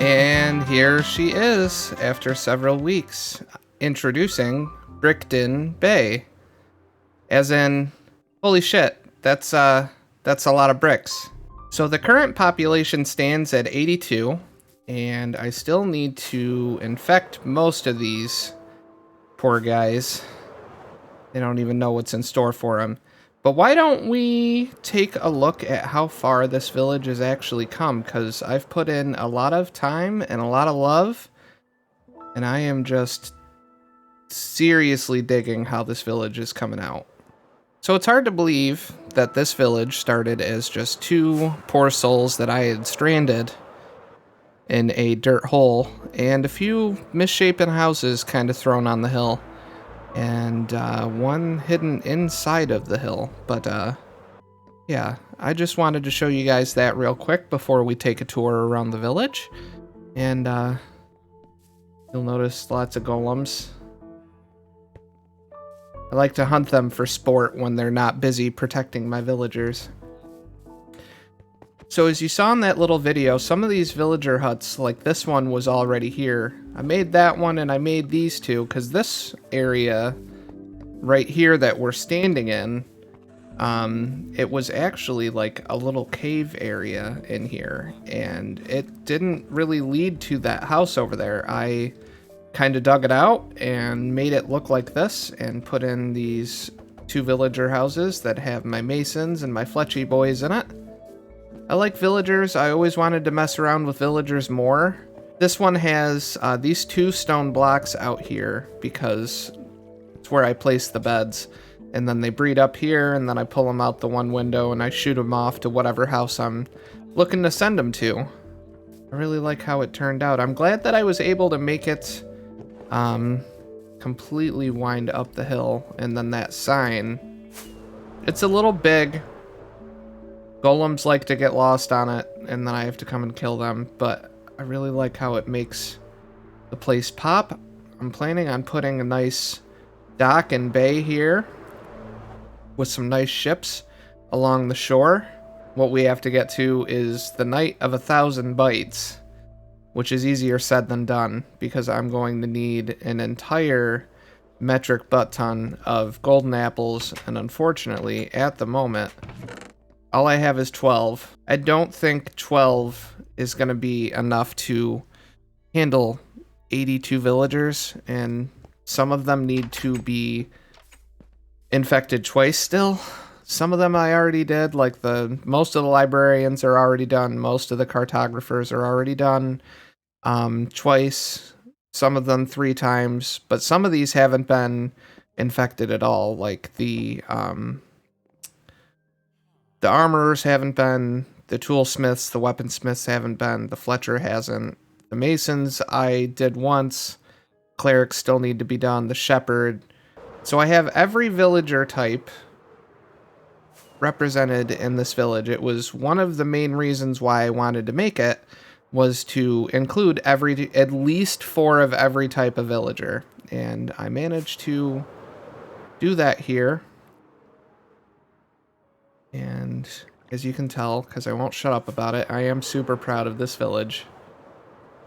And here she is after several weeks, introducing Brickton Bay. As in, holy shit, that's a lot of bricks. So the current population stands at 82, and I still need to infect most of these poor guys. They don't even know what's in store for them. But why don't we take a look at how far this village has actually come? Because I've put in a lot of time and a lot of love, and I am just seriously digging how this village is coming out. So it's hard to believe that this village started as just two poor souls that I had stranded in a dirt hole and a few misshapen houses kind of thrown on the hill. And one hidden inside of the hill. But yeah, I just wanted to show you guys that real quick before we take a tour around the village. And you'll notice lots of golems. I like to hunt them for sport when they're not busy protecting my villagers. So as you saw in that little video, some of these villager huts, like this one, was already here. I made that one and I made these two because this area right here that we're standing in, it was actually like a little cave area in here, and it didn't really lead to that house over there. I kind of dug it out and made it look like this and put in these two villager houses that have my masons and my Fletchy boys in it. I like villagers. I always wanted to mess around with villagers more. This one has these two stone blocks out here because it's where I place the beds. And then they breed up here, and then I pull them out the one window and I shoot them off to whatever house I'm looking to send them to. I really like how it turned out. I'm glad that I was able to make it completely wind up the hill. And then that sign, it's a little big. Golems like to get lost on it, and then I have to come and kill them, but I really like how it makes the place pop. I'm planning on putting a nice dock and bay here with some nice ships along the shore. What we have to get to is the night of 1,000 bites, which is easier said than done, because I'm going to need an entire metric butt ton of golden apples, and unfortunately, at the moment, all I have is 12. I don't think 12 is going to be enough to handle 82 villagers, and some of them need to be infected twice still. Some of them I already did, like most of the librarians are already done, most of the cartographers are already done twice, some of them 3 times, but some of these haven't been infected at all, like the armorers haven't been, the toolsmiths, the weaponsmiths haven't been, the Fletcher hasn't, the masons I did once, clerics still need to be done, the shepherd. So I have every villager type represented in this village. It was one of the main reasons why I wanted to make it, was to include at least 4 of every type of villager. And I managed to do that here. And as you can tell, because I won't shut up about it, I am super proud of this village.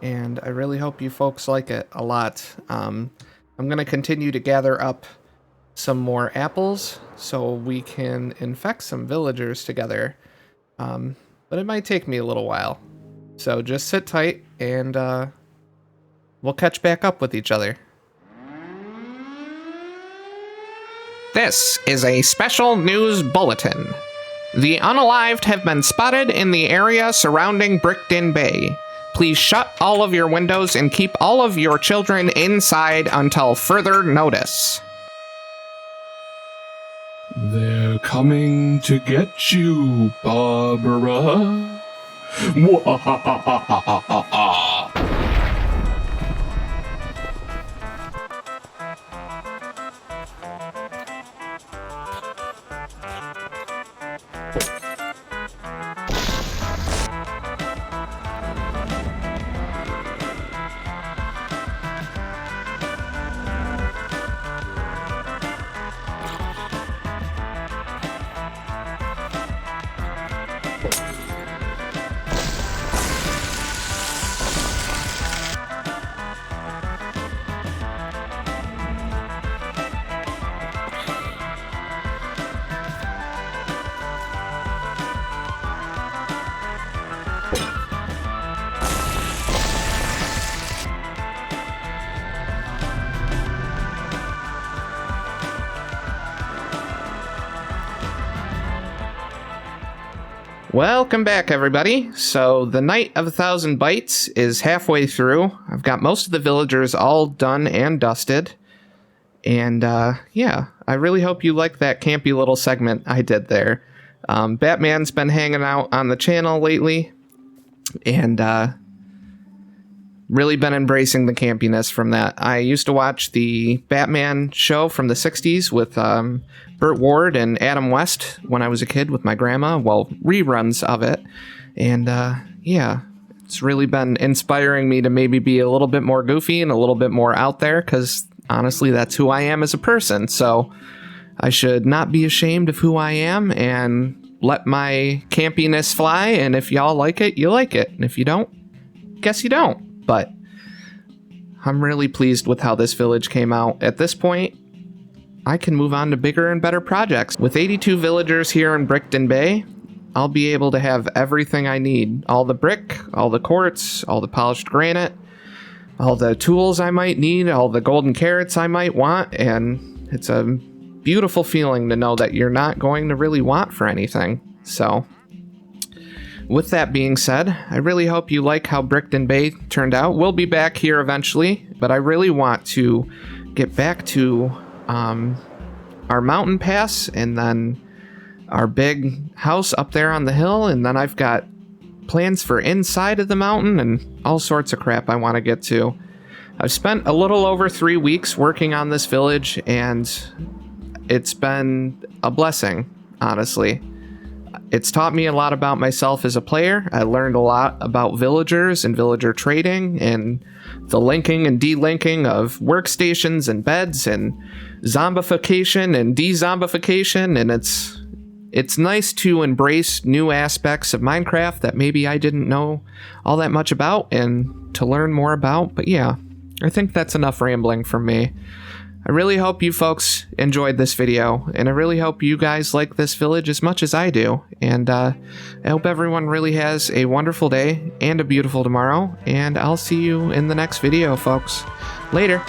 And I really hope you folks like it a lot. I'm going to continue to gather up some more apples so we can infect some villagers together. But it might take me a little while. So just sit tight and we'll catch back up with each other. This is a special news bulletin. The unalived have been spotted in the area surrounding Brickton Bay. Please shut all of your windows and keep all of your children inside until further notice. They're coming to get you, Barbara. Mwahahahaha. Welcome back, everybody. So the Night of 1,000 Bites is halfway through. I've got most of the villagers all done and dusted. And yeah, I really hope you like that campy little segment I did there. Batman's been hanging out on the channel lately, and really been embracing the campiness from that. I used to watch the Batman show from the 60s with Burt Ward and Adam West when I was a kid with my grandma, well, reruns of it. And yeah, it's really been inspiring me to maybe be a little bit more goofy and a little bit more out there, because honestly, that's who I am as a person. So I should not be ashamed of who I am and let my campiness fly. And if y'all like it, you like it. And if you don't, guess you don't. But I'm really pleased with how this village came out. At this point, I can move on to bigger and better projects. With 82 villagers here in Brickton Bay, I'll be able to have everything I need. All the brick, all the quartz, all the polished granite, all the tools I might need, all the golden carrots I might want, and it's a beautiful feeling to know that you're not going to really want for anything. So with that being said, I really hope you like how Brickton Bay turned out. We'll be back here eventually, but I really want to get back to our mountain pass and then our big house up there on the hill, and then I've got plans for inside of the mountain and all sorts of crap I want to get to. I've spent a little over 3 weeks working on this village, and it's been a blessing, honestly. It's taught me a lot about myself as a player. I learned a lot about villagers and villager trading and the linking and delinking of workstations and beds and zombification and de-zombification, and it's nice to embrace new aspects of Minecraft that maybe I didn't know all that much about and to learn more about. But yeah, I think that's enough rambling from me. I really hope you folks enjoyed this video, and I really hope you guys like this village as much as I do. And I hope everyone really has a wonderful day and a beautiful tomorrow, and I'll see you in the next video, folks. Later.